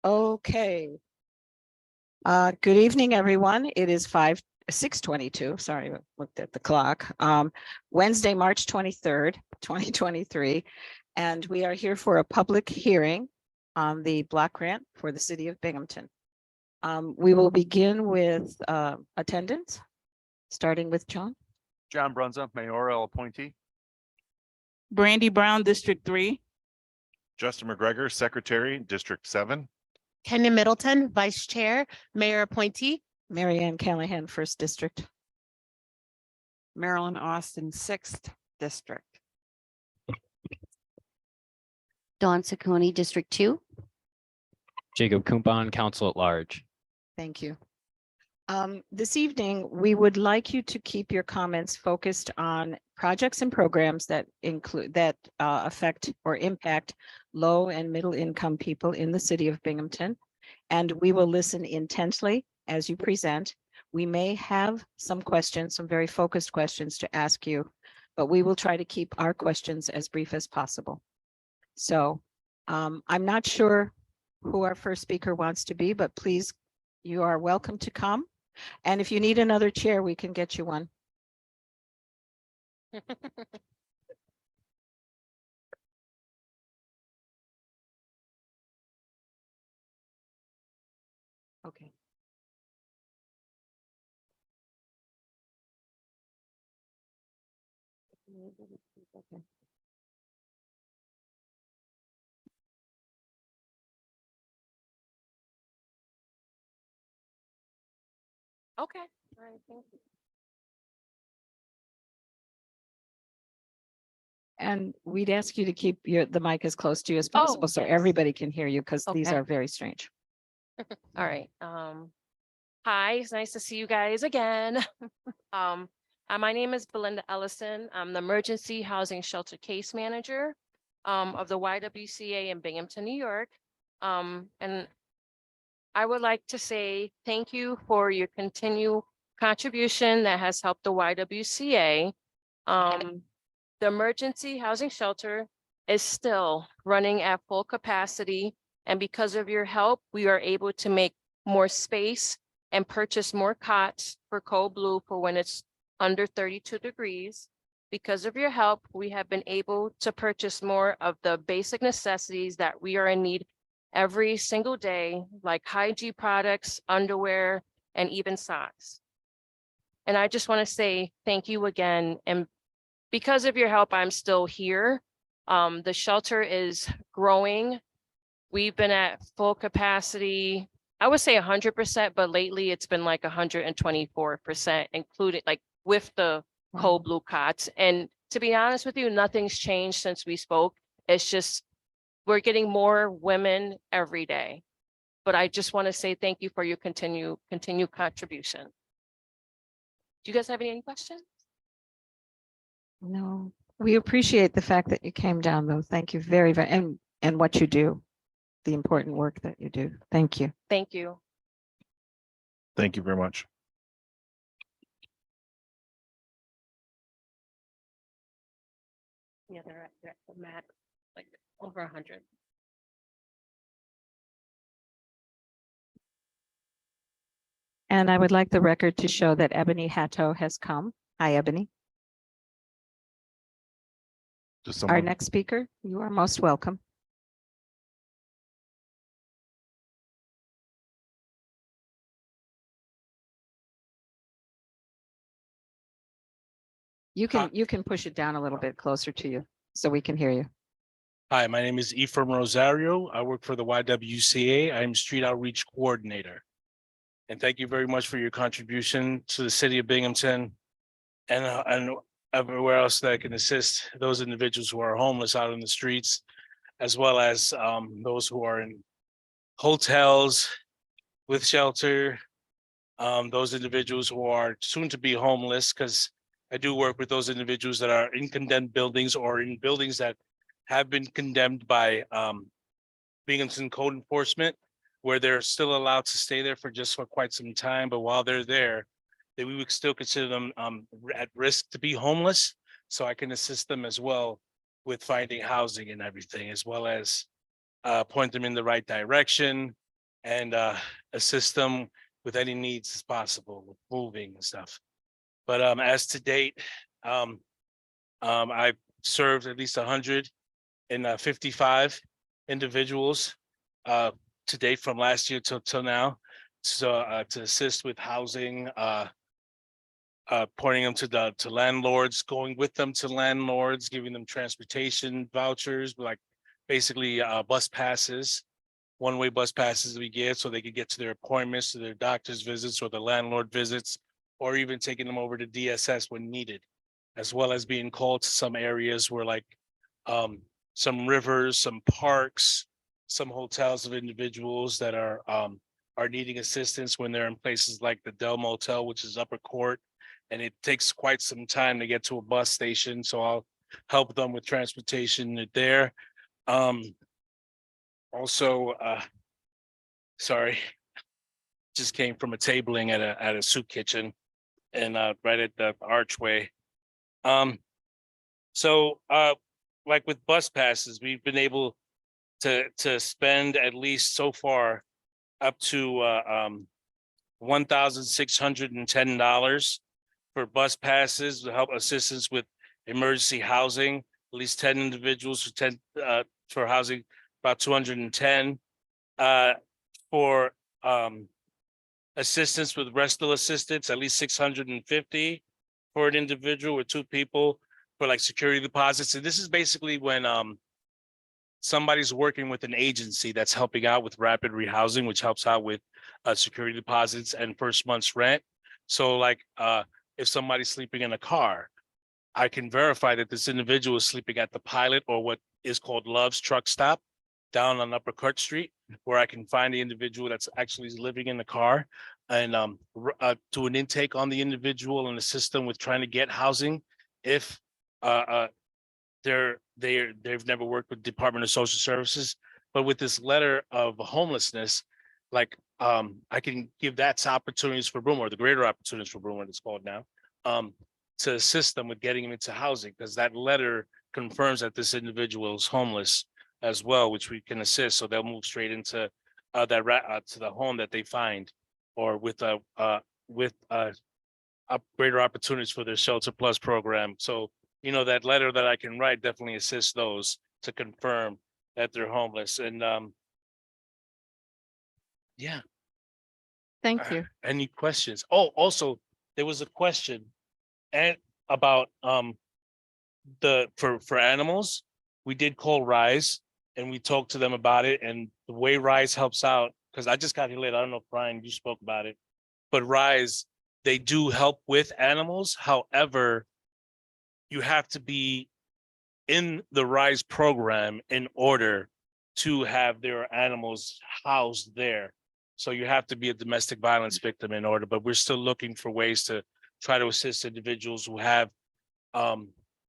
Okay. Good evening, everyone. It is 6:22. Sorry, I looked at the clock. Wednesday, March 23rd, 2023. And we are here for a public hearing on the block grant for the city of Binghamton. We will begin with attendance, starting with John. John Brunza, mayoral appointee. Brandy Brown, District 3. Justin McGregor, Secretary, District 7. Kenya Middleton, Vice Chair, Mayor Appointee. Mary Ann Callahan, First District. Marilyn Austin, 6th District. Dawn Ciccone, District 2. Jacob Kumpon, Council at Large. Thank you. This evening, we would like you to keep your comments focused on projects and programs that affect or impact low and middle income people in the city of Binghamton. And we will listen intently as you present. We may have some questions, some very focused questions to ask you, but we will try to keep our questions as brief as possible. So I'm not sure who our first speaker wants to be, but please, you are welcome to come. And if you need another chair, we can get you one. Okay. Okay. Okay. All right, thank you. And we'd ask you to keep the mic as close to you as possible so yes. everybody can hear you, because these Okay. are very strange. All right. Hi, it's nice to see you guys again. My name is Belinda Ellison. I'm the Emergency Housing Shelter Case Manager of the YWCA in Binghamton, New York. And I would like to say thank you for your continued contribution that has helped the YWCA. The emergency housing shelter is still running at full capacity. And because of your help, we are able to make more space and purchase more cots for Cold Blue for when it's under 32 degrees. Because of your help, we have been able to purchase more of the basic necessities that we are in need every single day, like hygiene products, underwear, and even socks. And I just want to say thank you again. And because of your help, I'm still here. The shelter is growing. We've been at full capacity, I would say 100%, but lately it's been like 124%, including like with the Cold Blue cots. And to be honest with you, nothing's changed since we spoke. It's just, we're getting more women every day. But I just want to say thank you for your continued contribution. Do you guys have any questions? No, we appreciate the fact that you came down, though. Thank you very, very, and what you do, the important work that you do. Thank you. Thank you. Thank you very much. Yeah, they're at the max, like over 100. And I would like the record to show that Ebony Hatto has come. Hi, Ebony. Just Our someone, next speaker, you are most welcome. You can push it down a little bit closer to you so we can hear you. Hi, my name is Ephraim Rosario. I work for the YWCA. I'm Street Outreach Coordinator. And thank you very much for your contribution to the city of Binghamton and everywhere else that can assist those individuals who are homeless out in the streets, as well as those who are in hotels with shelter, those individuals who are soon to be homeless, because I do work with those individuals that are in condemned buildings or in buildings that have been condemned by Binghamton Code Enforcement, where they're still allowed to stay there for quite some time. But while they're there, we would still consider them at risk to be homeless. So I can assist them as well with finding housing and everything, as well as point them in the right direction, and assist them with any needs as possible, with moving and stuff. But as to date, I've served at least 155 individuals to date from last year till now. So to assist with housing, pointing them to landlords, going with them to landlords, giving them transportation vouchers, like basically bus passes, one-way bus passes we give so they could get to their appointments, to their doctor's visits or the landlord visits, or even taking them over to DSS when needed, as well as being called to some areas where like some rivers, some parks, some hotels of individuals that are needing assistance when they're in places like the Del Motel, which is Upper Court. And it takes quite some time to get to a bus station, so I'll help them with transportation there. Also, sorry, just came from a tabling at a soup kitchen and right at the archway. So like with bus passes, we've been able to spend at least so far up to $1,610 for bus passes to help assistance with emergency housing, at least 10 individuals for housing, about 210 for assistance with rental assistance, at least 650 for an individual or two people for like security deposits. And this is basically when somebody's working with an agency that's helping out with rapid rehousing, which helps out with security deposits and first month's rent. So like if somebody's sleeping in a car, I can verify that this individual is sleeping at the Pilot or what is called Love's Truck Stop down on Upper Court Street, where I can find the individual that's actually living in the car and do an intake on the individual and assist them with trying to get housing if they've never worked with Department of Social Services. But with this letter of homelessness, like I can give that opportunities for Broome, or the greater opportunities for Broome, what it's called now, to assist them with getting them into housing, because that letter confirms that this individual is homeless as well, which we can assist. So they'll move straight into to the home that they find, or with greater opportunities for their Shelter Plus program. So, you know, that letter that I can write definitely assists those to confirm that they're homeless. And yeah. Thank you. Any questions? Oh, also, there was a question and about for animals. We did call Rise and we talked to them about it, and the way Rise helps out, because I just got here late. I don't know if Brian, you spoke about it, but Rise, they do help with animals. However, you have to be in the Rise program in order to have their animals housed there. So you have to be a domestic violence victim in order, but we're still looking for ways to try to assist individuals who have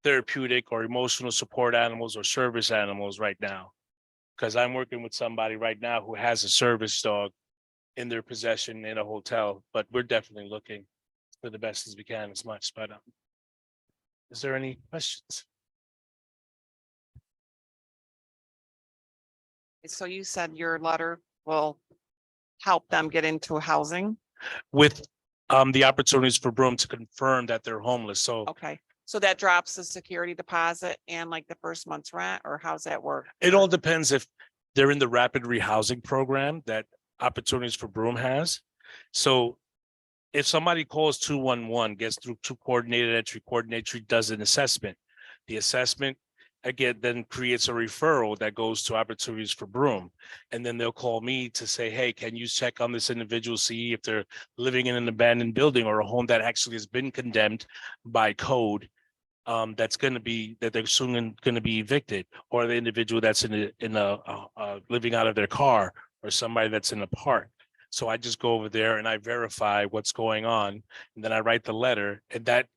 therapeutic or emotional support animals or service animals right now. Because I'm working with somebody right now who has a service dog in their possession in a hotel, but we're definitely looking for the best as we can as much. But is there any questions? So you said your letter will help them get into housing? With the opportunities for Broome to confirm that they're homeless. So Okay, so that drops the security deposit and like the first month's rent, or how's that work? it all depends if they're in the rapid rehousing program that opportunities for Broome has. So if somebody calls 211, gets through to coordinated entry does an assessment. The assessment again then creates a referral that goes to opportunities for Broome. And then they'll call me to say, hey, can you check on this individual, see if they're living in an abandoned building or a home that actually has been condemned by code, that's going to be, that they're soon going to be evicted, or the individual that's in a living out of their car, or somebody that's in a park. So I just go over there and I verify what's going on, and then I write the letter, and that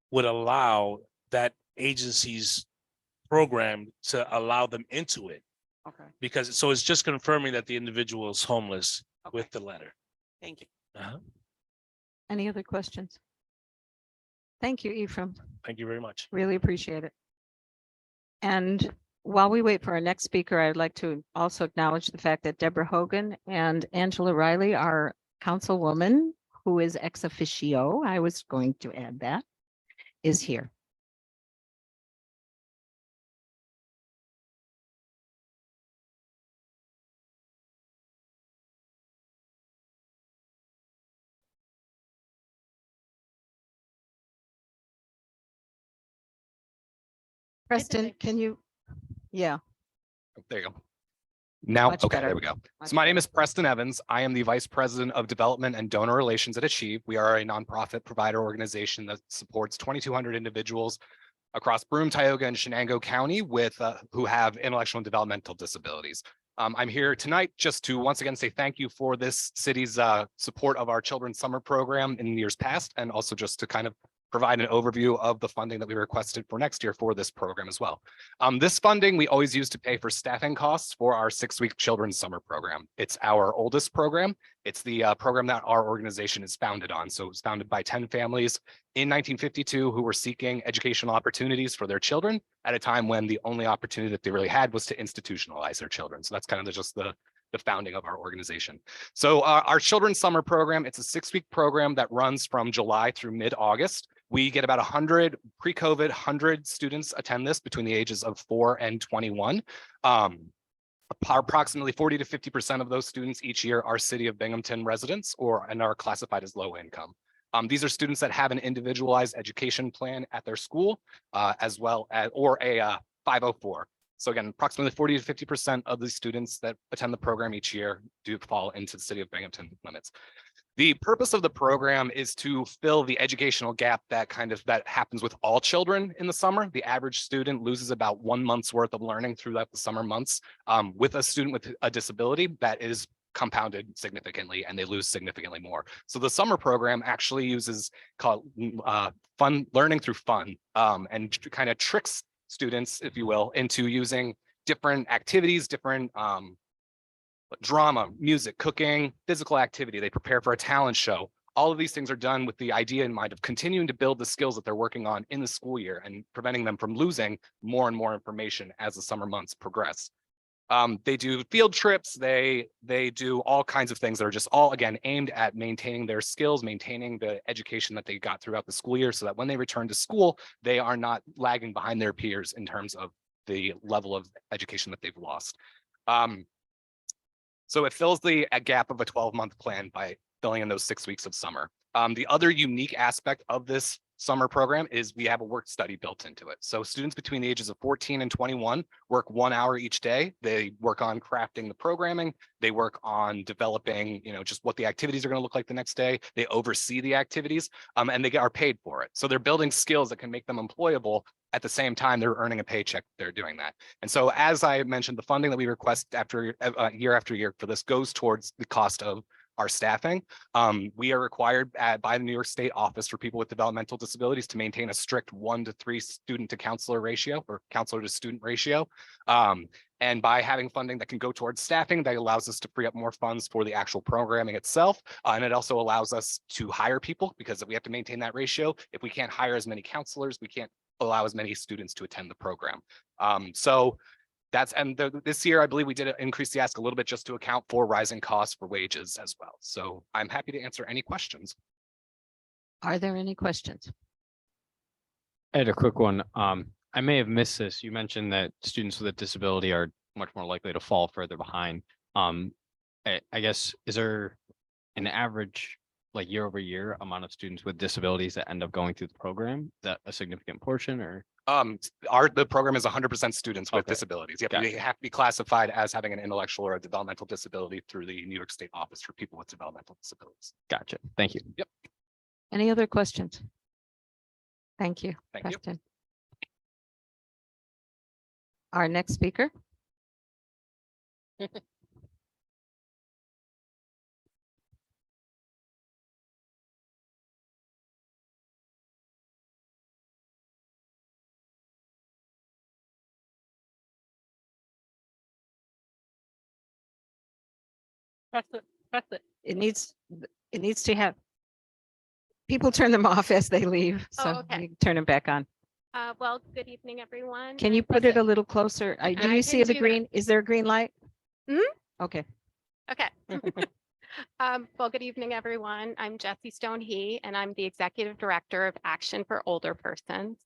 would allow that agency's program to allow them into it. Okay, Because so it's just confirming that the individual is homeless with the letter. thank you. Any other questions? Thank you, Ephraim. Thank you very much. Really appreciate it. And while we wait for our next speaker, I'd like to also acknowledge the fact that Deborah Hogan and Angela Riley, our councilwoman, who is ex officio, I was going to add that, is here. Preston, can you? Yeah. There you go. Now, Much okay, better. there we go. Much So my name better. is Preston Evans. I am the Vice President of Development and Donor Relations at Achieve. We are a nonprofit provider organization that supports 2,200 individuals across Broome, Tioga, and Shenango County with who have intellectual and developmental disabilities. I'm here tonight just to once again say thank you for this city's support of our children's summer program in years past, and also just to kind of provide an overview of the funding that we requested for next year for this program as well. This funding we always use to pay for staffing costs for our 6-week children's summer program. It's our oldest program. It's the program that our organization is founded on. So it was founded by 10 families in 1952 who were seeking educational opportunities for their children at a time when the only opportunity that they really had was to institutionalize their children. So that's kind of just the founding of our organization. So our children's summer program, it's a 6-week program that runs from July through mid-August. We get about 100 pre-COVID, 100 students attend this between the ages of 4 and 21. Approximately 40 to 50% of those students each year are City of Binghamton residents and are classified as low income. These are students that have an individualized education plan at their school, as well as or a 504. So again, approximately 40 to 50% of the students that attend the program each year do fall into the City of Binghamton limits. The purpose of the program is to fill the educational gap that happens with all children in the summer. The average student loses about 1 month's worth of learning throughout the summer months. With a student with a disability, that is compounded significantly and they lose significantly more. So the summer program actually uses fun learning through fun and kind of tricks students, if you will, into using different activities, different drama, music, cooking, physical activity. They prepare for a talent show. All of these things are done with the idea in mind of continuing to build the skills that they're working on in the school year and preventing them from losing more and more information as the summer months progress. They do field trips. They do all kinds of things that are just all, again, aimed at maintaining their skills, maintaining the education that they got throughout the school year so that when they return to school, they are not lagging behind their peers in terms of the level of education that they've lost. So it fills a gap of a 12-month plan by filling in those 6 weeks of summer. The other unique aspect of this summer program is we have a work study built into it. So students between the ages of 14 and 21 work 1 hour each day. They work on crafting the programming. They work on developing, just what the activities are going to look like the next day. They oversee the activities and they are paid for it. So they're building skills that can make them employable. At the same time, they're earning a paycheck. They're doing that. And so, as I mentioned, the funding that we request after year for this goes towards the cost of our staffing. We are required by the New York State Office for People with Developmental Disabilities to maintain a strict 1-to-3 student to counselor ratio or counselor to student ratio. And by having funding that can go towards staffing, that allows us to free up more funds for the actual programming itself. And it also allows us to hire people because we have to maintain that ratio. If we can't hire as many counselors, we can't allow as many students to attend the program. This year, I believe we did increase the ask a little bit just to account for rising costs for wages as well. So I'm happy to answer any questions. Are there any questions? I had a quick one. I may have missed this. You mentioned that students with a disability are much more likely to fall further behind. I guess, is there an average, like year over year, amount of students with disabilities that end up going through the program? Is that a significant portion or? The program is 100% students with Okay. disabilities. Yep, Gotcha. they have to be classified as having an intellectual or a developmental disability through the New York State Office for People with Developmental Disabilities. Gotcha. Thank you. Yep. Any other questions? Thank you. Thank you. Preston. Our next speaker. It needs to have, people turn them off as they leave, Oh, so okay. you turn them back on. Well, good evening, everyone. Can you I'm put it a present- little closer? Do I you can see the do that. green? Is there a green light? Mhm. Okay. Okay. Well, good evening, everyone. I'm Jessie Stone-He, and I'm the Executive Director of Action for Older Persons.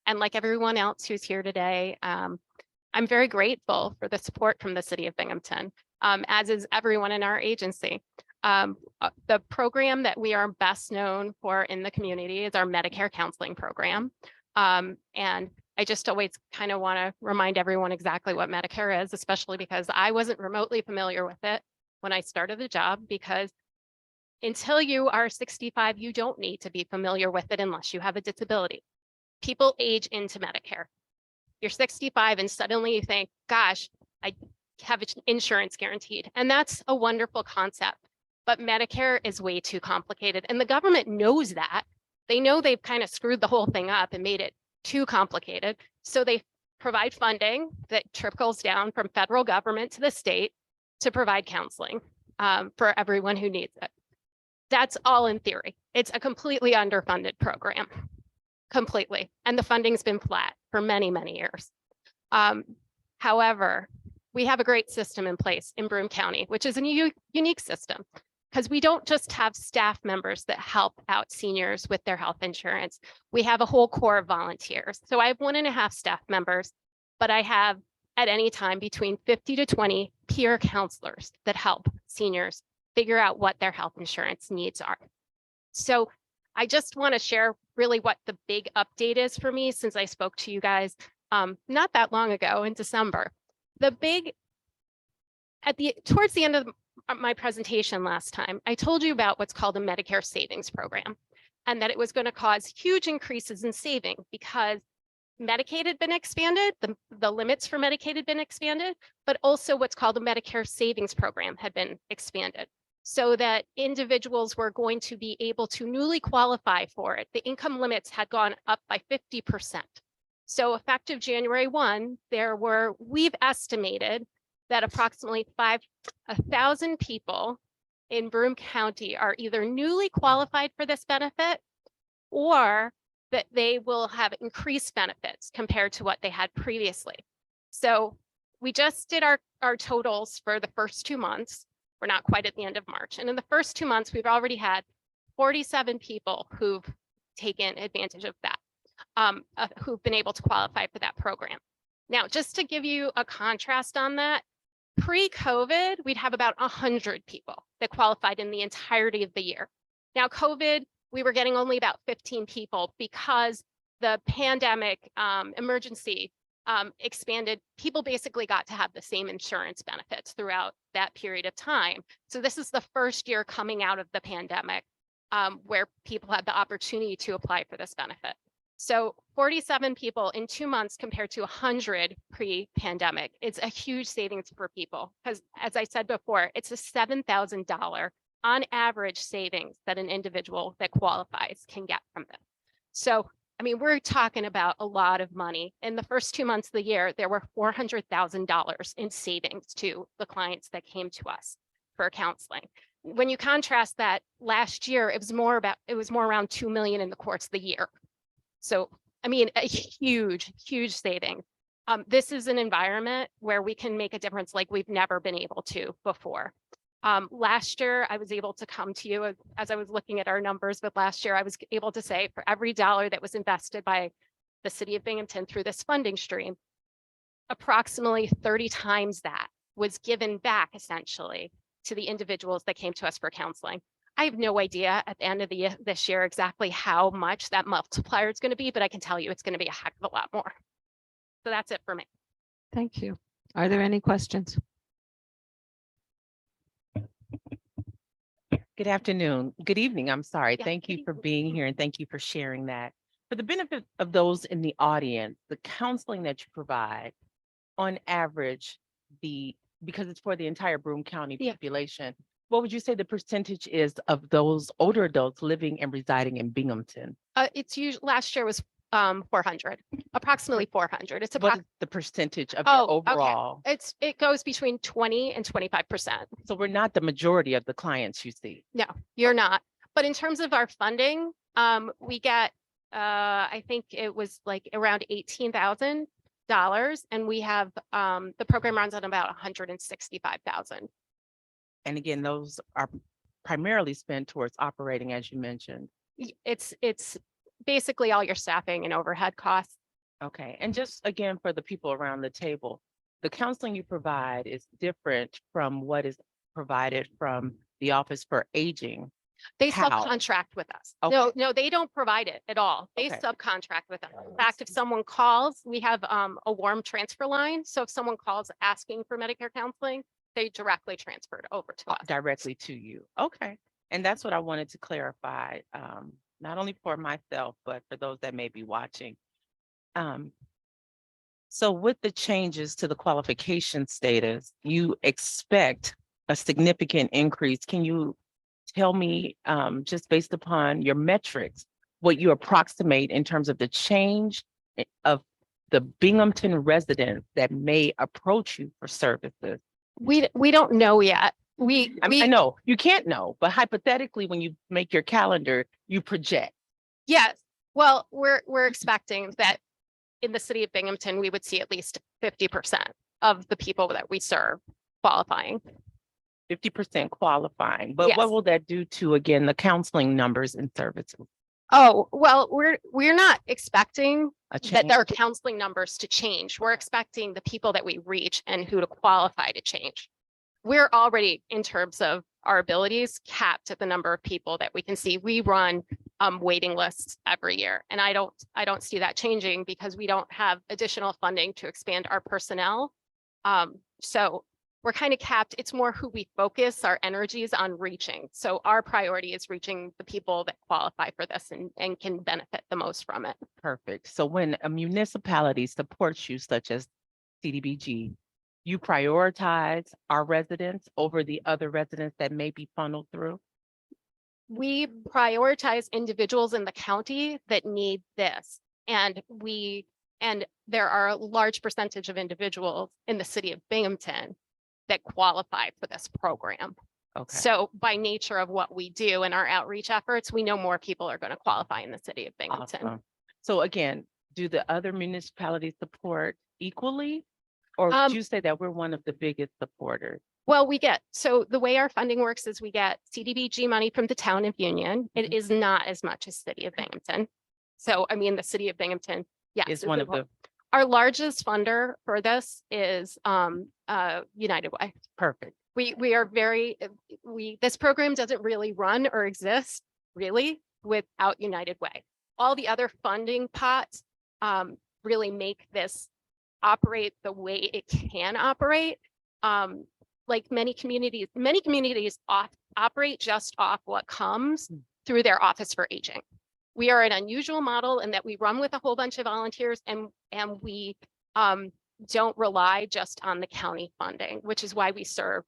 And like everyone else who's here today, I'm very grateful for the support from the City of Binghamton, as is everyone in our agency. The program that we are best known for in the community is our Medicare counseling program. And I just always kind of want to remind everyone exactly what Medicare is, especially because I wasn't remotely familiar with it when I started the job, because until you are 65, you don't need to be familiar with it unless you have a disability. People age into Medicare. You're 65 and suddenly you think, gosh, I have insurance guaranteed. And that's a wonderful concept. But Medicare is way too complicated. And the government knows that. They know they've kind of screwed the whole thing up and made it too complicated. So they provide funding that trickles down from federal government to the state to provide counseling for everyone who needs it. That's all in theory. It's a completely underfunded program, completely. And the funding's been flat for many, many years. However, we have a great system in place in Broome County, which is a unique system, because we don't just have staff members that help out seniors with their health insurance. We have a whole core of volunteers. So I have 1.5 staff members, but I have at any time between 50 to 20 peer counselors that help seniors figure out what their health insurance needs are. So I just want to share really what the big update is for me since I spoke to you guys not that long ago in December. Towards the end of my presentation last time, I told you about what's called a Medicare savings program, and that it was going to cause huge increases in saving because Medicaid had been expanded, the limits for Medicaid had been expanded, but also what's called a Medicare savings program had been expanded so that individuals were going to be able to newly qualify for it. The income limits had gone up by 50%. So effective January 1, we've estimated that approximately 1,000 people in Broome County are either newly qualified for this benefit or that they will have increased benefits compared to what they had previously. So we just did our totals for the first 2 months. We're not quite at the end of March. And in the first 2 months, we've already had 47 people who've taken advantage of that, who've been able to qualify for that program. Now, just to give you a contrast on that, pre-COVID, we'd have about 100 people that qualified in the entirety of the year. Now, COVID, we were getting only about 15 people because the pandemic emergency expanded. People basically got to have the same insurance benefits throughout that period of time. So this is the first year coming out of the pandemic where people had the opportunity to apply for this benefit. So 47 people in 2 months compared to 100 pre-pandemic. It's a huge savings for people because, as I said before, it's a $7,000 on average savings that an individual that qualifies can get from this. So, I mean, we're talking about a lot of money. In the first 2 months of the year, there were $400,000 in savings to the clients that came to us for counseling. When you contrast that last year, it was more around 2 million in the course of the year. So, I mean, a huge, huge savings. This is an environment where we can make a difference like we've never been able to before. Last year, I was able to come to you as I was looking at our numbers, but last year I was able to say for every dollar that was invested by the City of Binghamton through this funding stream, approximately 30 times that was given back essentially to the individuals that came to us for counseling. I have no idea at the end of this year exactly how much that multiplier is going to be, but I can tell you it's going to be a heck of a lot more. So that's it for me. Thank you. Are there any questions? Good afternoon. Good evening. I'm sorry. Yeah, Thank good you for evening. being here and thank you for sharing that. For the benefit of those in the audience, the counseling that you provide, on average, because it's for the entire Broome County Yeah. population, what would you say the percentage is of those older adults living and residing in Binghamton? It's usually last year was 400, approximately 400. It's What about is the percentage of your overall? it goes between 20 and 25%. So we're not the majority of the clients you see. No, you're not. But in terms of our funding, we get I think it was like around $18,000. And we have, the program runs on about 165,000. And again, those are primarily spent towards operating, as you mentioned. It's basically all your staffing and overhead costs. Okay, and just again, for the people around the table, the counseling you provide is different from what is provided from the Office for Aging. They How? subcontract with us. No, Okay. no, they don't provide it at all. They Okay. subcontract with us. In fact, if someone calls, we have a warm transfer line. So if someone calls asking for Medicare counseling, they directly transfer it over to us. Directly to you. Okay, and that's what I wanted to clarify, not only for myself, but for those that may be watching. So with the changes to the qualification status, you expect a significant increase. Can you tell me, just based upon your metrics, what you approximate in terms of the change of the Binghamton residents that may approach you for services? We don't know yet. I know you can't know, but hypothetically, when you make your calendar, you project. Yes, well, we're expecting that in the city of Binghamton, we would see at least 50% of the people that we serve qualifying. 50% qualifying, but Yes. what will that do to, again, the counseling numbers and services? Oh, well, we're not expecting A that change? our counseling numbers to change. We're expecting the people that we reach and who to qualify to change. We're already, in terms of our abilities, capped at the number of people that we can see. We run waiting lists every year, and I don't see that changing because we don't have additional funding to expand our personnel. So we're kind of capped. It's more who we focus our energies on reaching. So our priority is reaching the people that qualify for this and can benefit the most from it. Perfect. So when a municipality supports you, such as CDBG, you prioritize our residents over the other residents that may be funneled through? We prioritize individuals in the county that need this. And there are a large percentage of individuals in the city of Binghamton that qualify for this program. Okay. So by nature of what we do in our outreach efforts, we know more people are going to qualify in the city of Binghamton. Awesome. So again, do the other municipalities support equally? Or would you say that we're one of the biggest supporters? Well, so the way our funding works is we get CDBG money from the town of Union. It is not as much as city of Binghamton. So, I mean, the city of Binghamton, yes. Is one of the Our largest funder for this is United Way. perfect. We are this program doesn't really run or exist really without United Way. All the other funding pots really make this operate the way it can operate. Like many communities operate just off what comes through their Office for Aging. We are an unusual model in that we run with a whole bunch of volunteers and we don't rely just on the county funding, which is why we serve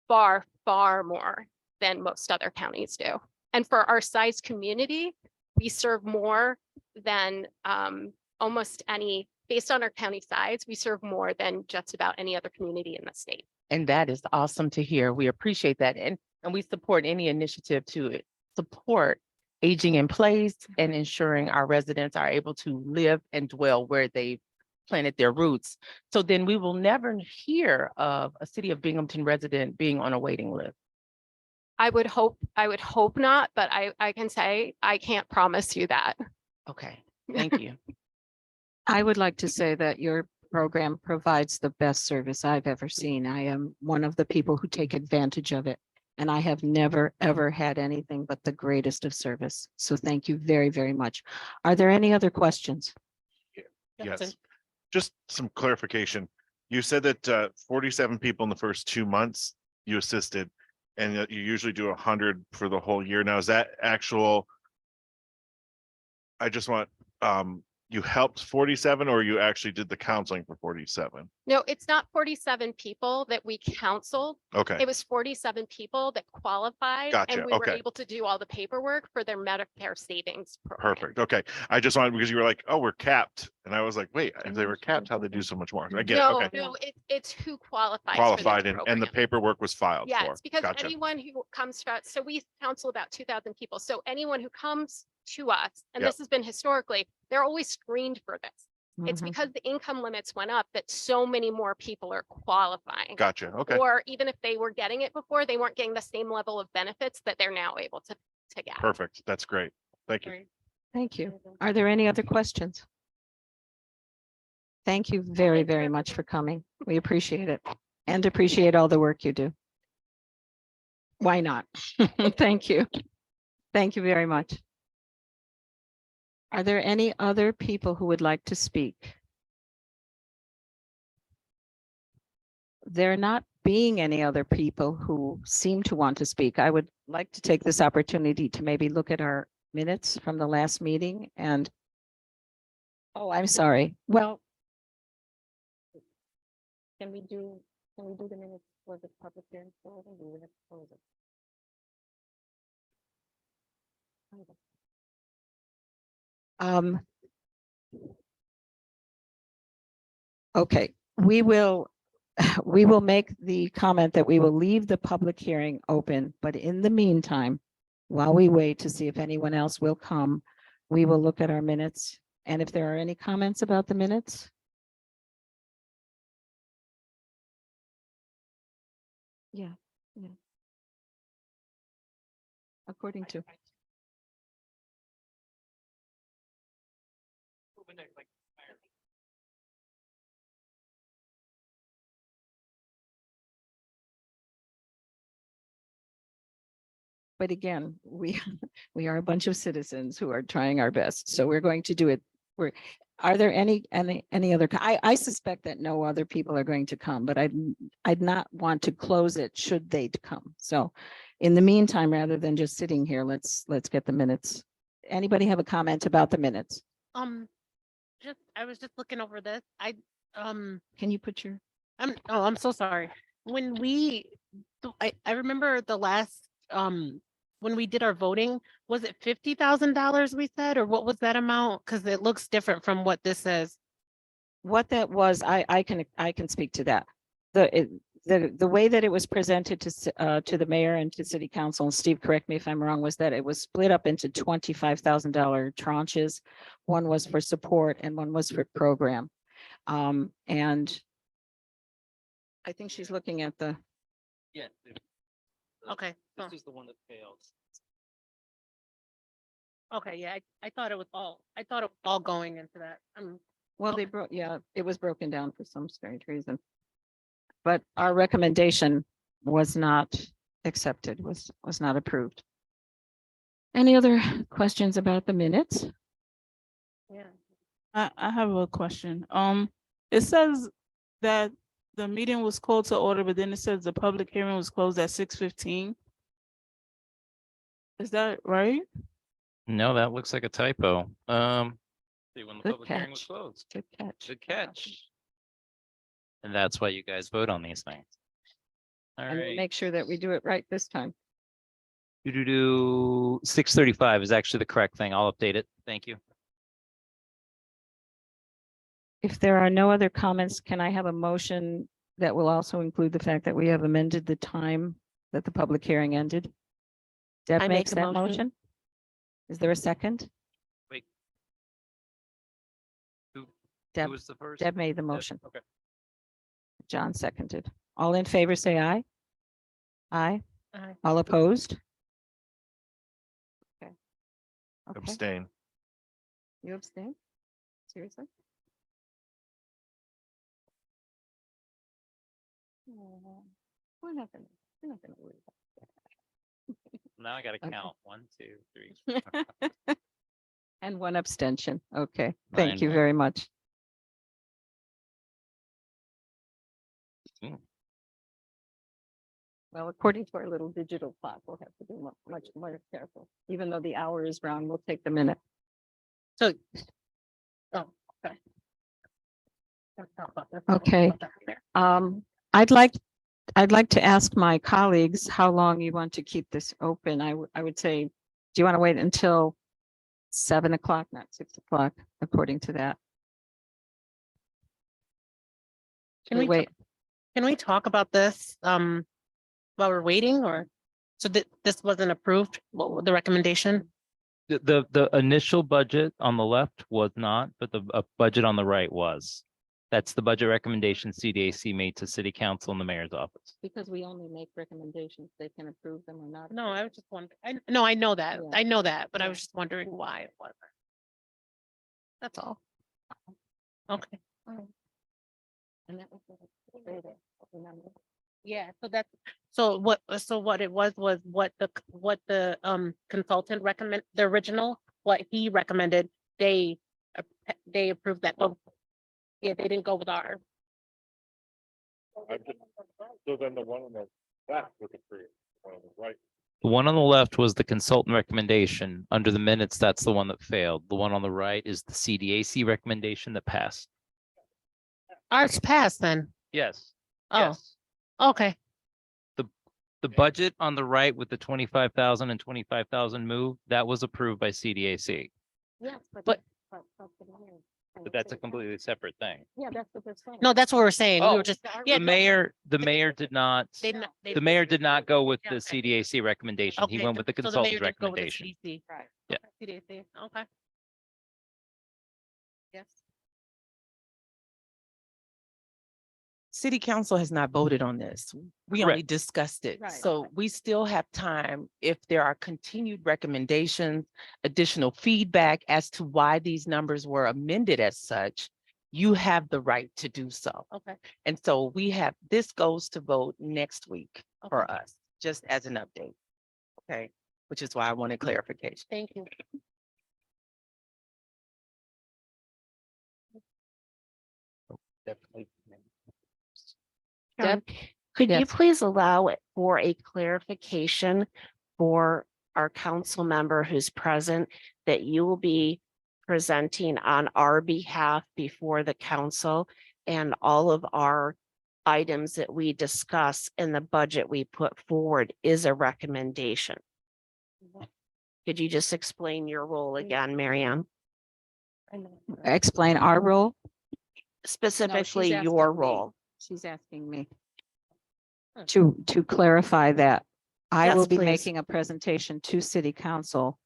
far, far more than most other counties do. And for our size community, we serve more than almost any, based on our county size, we serve more than just about any other community in the state. And that is awesome to hear. We appreciate that. And we support any initiative to support aging in place and ensuring our residents are able to live and dwell where they planted their roots. So then we will never hear of a city of Binghamton resident being on a waiting list. I would hope not, but I can say I can't promise you that. Okay, thank you. I would like to say that your program provides the best service I've ever seen. I am one of the people who take advantage of it, and I have never, ever had anything but the greatest of service. So thank you very, very much. Are there any other questions? Yes, just some clarification. You said that 47 people in the first 2 months you assisted, and that you usually do 100 for the whole year. Now, is that actual? I just want, you helped 47 or you actually did the counseling for 47? No, it's not 47 people that we counseled. Okay, It was 47 people that qualified. Gotcha, And we were okay. able to do all the paperwork for their Medicare savings program. perfect. Okay, I just wanted, because you were like, oh, we're capped. And I was like, wait, if they were capped, how'd they do so much more? I get it, No, okay. no, it's who qualifies. Qualified for this and the program. paperwork was filed for. Yes, because Gotcha. anyone who comes to us, so we counsel about 2,000 people. So anyone who comes to us, and Yep. this has been historically, they're always screened for this. It's Mhm. because the income limits went up that so many more people are qualifying. Gotcha. Okay. Or even if they were getting it before, they weren't getting the same level of benefits that they're now able to get. Perfect. That's great. Thank you. Thank you. Are there any other questions? Thank you very, Thank you, very much for everyone. coming. We appreciate it and appreciate all the work you do. Why not? Thank you. Thank you very much. Are there any other people who would like to speak? There not being any other people who seem to want to speak, I would like to take this opportunity to maybe look at our minutes from the last meeting and, oh, I'm sorry. Well, can we do the minutes for the public hearing? So we have to close it. Okay, we will make the comment that we will leave the public hearing open, but in the meantime, while we wait to see if anyone else will come, we will look at our minutes. And if there are any comments about the minutes? Yeah. According to. But again, we are a bunch of citizens who are trying our best, so we're going to do it. Are there any other, I suspect that no other people are going to come, but I'd not want to close it should they come. So in the meantime, rather than just sitting here, let's get the minutes. Anybody have a comment about the minutes? I was just looking over this. Can you put your, I'm so sorry. When I remember the last, when we did our voting, was it $50,000 we said, or what was that amount? Cause it looks different from what this says. what that was, I can speak to that. The way that it was presented to the mayor and to city council, and Steve, correct me if I'm wrong, was that it was split up into $25,000 tranches. One was for support and one was for program. And I think she's looking at the, Yeah. Okay. This is the one that failed. Okay, yeah, I thought it was all going into that. well, it was broken down for some strange reason. But our recommendation was not accepted, was not approved. Any other questions about the minutes? Yeah. I have a question. It says that the meeting was called to order, but then it says the public hearing was closed at 6:15. Is that right? No, that looks like a typo. See when the Good public hearing was catch. closed. Good catch. Good catch. And that's why you guys vote on these things. All And we'll right. make sure that we do it right this time. 6:35 is actually the correct thing. I'll update it. Thank you. If there are no other comments, can I have a motion that will also include the fact that we have amended the time that the public hearing ended? Deb I makes make a that motion. motion. Is there a second? Wait. Who Deb, was the first? Deb made the motion. Okay. John seconded. All in favor, say aye. Aye. Aye. All opposed? Okay. Okay, Abstain. you abstain? Seriously? Oh, we're not gonna worry Now I gotta Okay. count. 1, 2, 3. about it. And one abstention. Okay, Fine. thank you very much. Hmm. Well, according to our little digital clock, we'll have to be much more careful. Even though the hour is wrong, we'll take the minute. So. Oh, okay. Let's talk about this. Okay. Put that in there. I'd like to ask my colleagues how long you want to keep this open. I would say, do you want to wait until 7 o'clock, not 6 o'clock, according to that? Can We we wait? Can we talk about this while we're waiting, or so that this wasn't approved, the recommendation? The initial budget on the left was not, but the budget on the right was. That's the budget recommendation CDAC made to city council and the mayor's office. Because we only make recommendations, they can approve them or not. No, I was just wondering, no, I know that, Yeah. I know that, but I Yeah. was just wondering why it wasn't. That's all. Okay. And that was remember? Yeah, so that's, so what it was what the consultant recommend, the original, what he recommended, they approved that, but yeah, they didn't go with our. So then the one on the left was approved, one on the right. The one on the left was the consultant recommendation. Under the minutes, that's the one that failed. The one on the right is the CDAC recommendation that passed. Ours passed then. Yes. Oh, Yes. okay. The budget on the right with the 25,000 and 25,000 move, that was approved by CDAC, Yes, But- but but that's a completely separate thing. Yeah, that's what they're saying. No, that's what we're saying. We Oh, were just, yeah, The no, mayor did not, they. the mayor did not go with Yeah, the okay. CDAC recommendation. He Okay, went with the so the mayor consultant's did go with the recommendation. CDC. Right. Yeah. Okay, CDC, okay. Yes. City council has not voted on this. We only discussed it. Right. So we still have time if there are continued recommendations, additional feedback as to why these numbers were amended as such. You have the right to do so. Okay. And so this goes to vote next week for Okay. us, just as an update. Okay, which is why I wanted clarification. Thank you. Deb? Could you Yes. please allow it for a clarification for our council member who's present that you will be presenting on our behalf before the council and all of our items that we discuss in the budget we put forward is a recommendation? Could you just explain your role again, Marianne? Explain our role. Specifically asking your me. role. She's asking me to clarify that I Yes, will be please. making a presentation to city council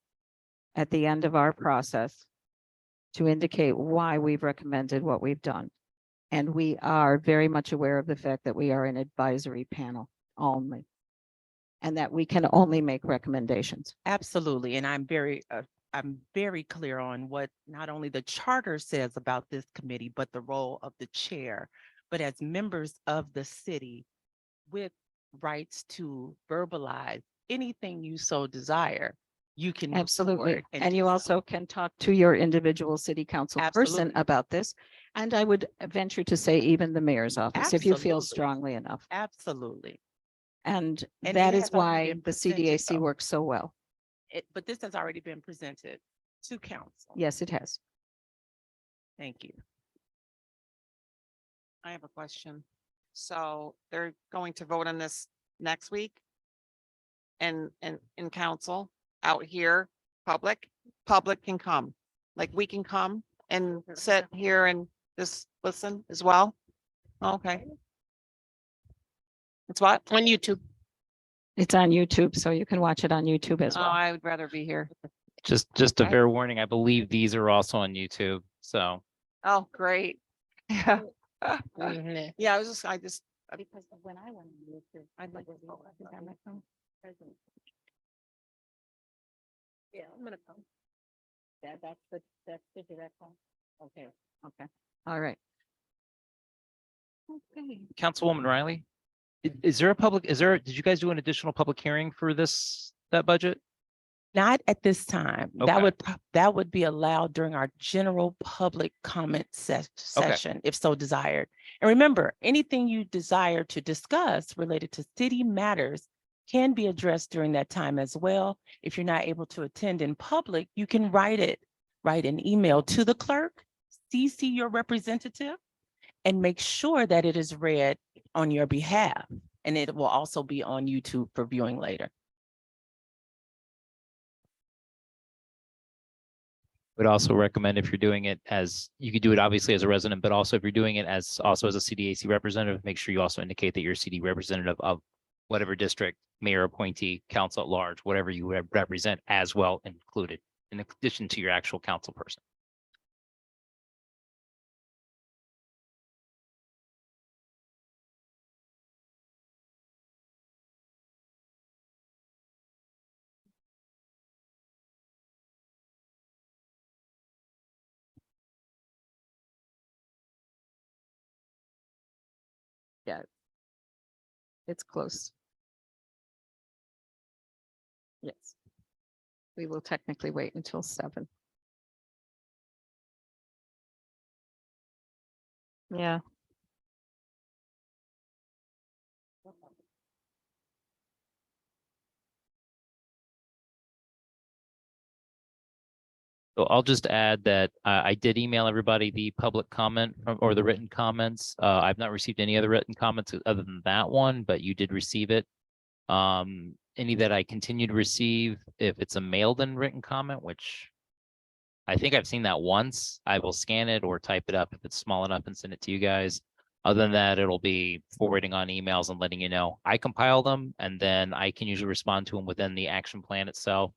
at the end of our process to indicate why we've recommended what we've done. And we are very much aware of the fact that we are an advisory panel only, and that we can only make recommendations. Absolutely, and I'm very clear on what not only the charter says about this committee, but the role of the chair. But as members of the city with rights to verbalize anything you so desire, you can. move Absolutely. forward And do you so. also can talk to your individual city council person Absolutely. about this. And I would venture to say even the mayor's office, if you feel Absolutely. strongly enough. Absolutely. And And that it is has already why been the presented, CDAC though. works so well. But this has already been presented to council. Yes, it has. Thank you. I have a question. So they're going to vote on this next week? And in council, out here, public can come, like we can come and sit here and just listen as well? Okay. It's what? On YouTube. It's on YouTube, so you can watch it on YouTube as Oh, well. I would rather be here. Just a Okay. fair warning, I believe these are also on YouTube, so. Oh, great. Yeah. Mhm. Yeah, I just, Because when I went on YouTube, I'd like to was go. on my phone. Yeah, I'm gonna come. That's the direct one. Okay, okay, all right. Okay. Councilwoman Riley, is there did you guys do an additional public hearing for that budget? Not at this time. Okay. That would be allowed during our general public comment session, if so desired. And remember, anything you desire to discuss related to city matters can be addressed during that time as well. If you're not able to attend in public, you can write an email to the clerk, CC your representative, and make sure that it is read on your behalf. And it will also be on YouTube for viewing later. Would also recommend if you're doing it you could do it obviously as a resident, but also if you're doing it also as a CDAC representative, make sure you also indicate that you're a CD representative of whatever district, mayor appointee, council at large, whatever you represent as well included. in addition to your actual council person. Yeah. It's close. Yes. We will technically wait until 7. Yeah. So I'll just add that I did email everybody the public comment or the written comments. I've not received any other written comments other than that one, but you did receive it. Any that I continue to receive, if it's a mailed in written comment, which I think I've seen that once, I will scan it or type it up if it's small enough and send it to you guys. Other than that, it'll be forwarding on emails and letting you know. I compile them and then I can usually respond to them within the action plan itself.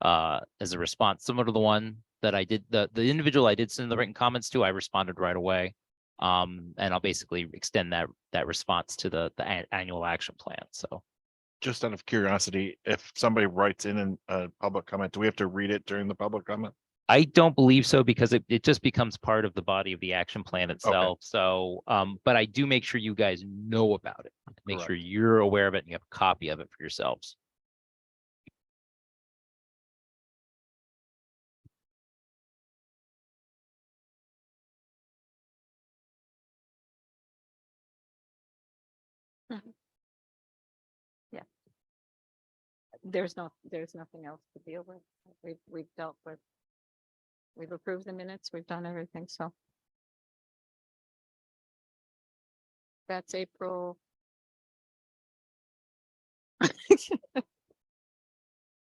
As a response, similar to the one that I did, the individual I did send the written comments to, I responded right away. And I'll basically extend that response to the annual action plan. So Just out of curiosity, if somebody writes in a public comment, do we have to read it during the public comment? I don't believe so because it just becomes part of the body of the action plan itself. So, but I do make sure you guys know about it. Make sure Correct. you're aware of it and you have a copy of it for yourselves. There's nothing else to deal with. We've dealt with. We've approved the minutes. We've done everything. So. That's April.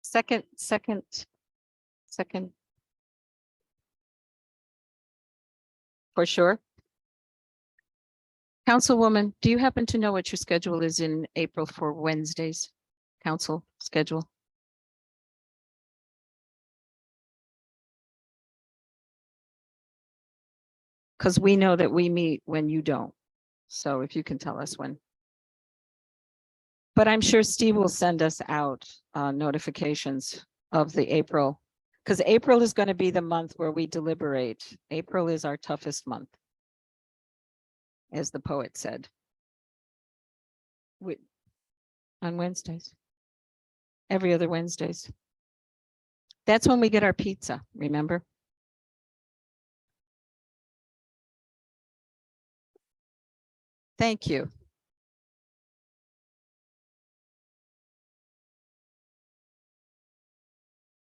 Second. For sure. Councilwoman, do you happen to know what your schedule is in April for Wednesdays? Council schedule? Because we know that we meet when you don't. So if you can tell us when. But I'm sure Steve will send us out notifications of the April, because April is going to be the month where we deliberate. April is our toughest month, as the poet said. On Wednesdays. Every other Wednesdays. That's when we get our pizza, remember? Thank you.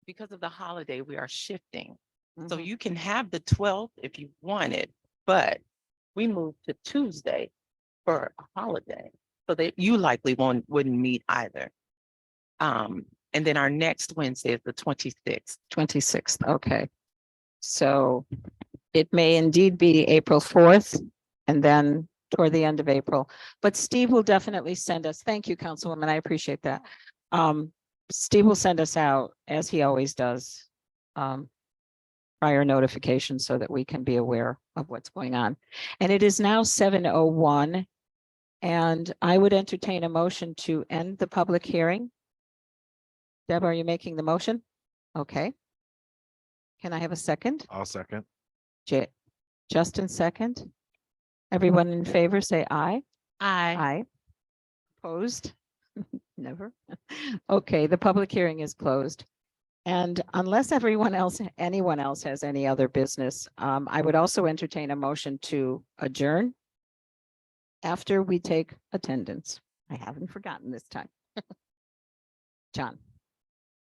Because of the holiday, we are shifting. So Mhm. you can have the 12th if you want it, but we moved to Tuesday for a holiday. So that you likely wouldn't meet either. And then our next Wednesday is the 26th. 26th, okay. So it may indeed be April 4th and then toward the end of April. But Steve will definitely send us, thank you, Councilwoman, I appreciate that. Steve will send us out, as he always does, prior notification so that we can be aware of what's going on. And it is now 7:01. And I would entertain a motion to end the public hearing. Deb, are you making the motion? Okay. Can I have a second? I'll second. Justin, second. Everyone in favor, say aye. Aye. Aye. Opposed? Never. Okay, the public hearing is closed. And unless anyone else has any other business, I would also entertain a motion to adjourn after we take attendance. I haven't forgotten this time. John.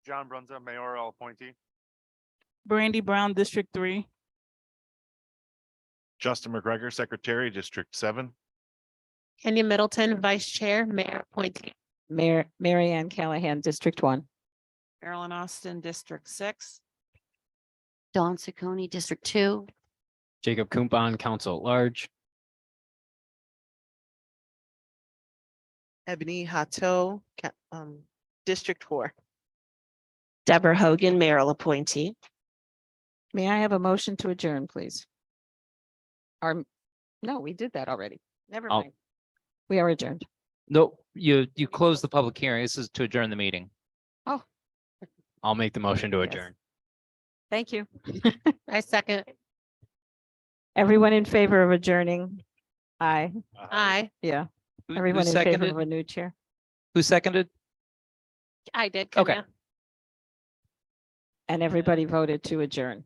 John Brunza, mayoral appointee. Brandy Brown, District 3. Justin McGregor, Secretary, District 7. Kenya Middleton, Vice Chair, Mayor appointee. Mary Ann Callahan, District 1. Marilyn Austin, District 6. Dawn Ciccone, District 2. Jacob Kumpan, Council at Large. Ebony Hato, District 4. Deborah Hogan, mayoral appointee. May I have a motion to adjourn, please? Or, no, we did that already. Never I'll- mind. We are adjourned. No, you closed the public hearing. This is to adjourn the meeting. Oh, I'll make the motion to Yes. adjourn. thank you. I second. Everyone in favor of adjourning? Aye, Aye. yeah. Who Everyone in favor seconded? of a new chair? Who seconded? I did. Okay. Kenya. And everybody voted to adjourn.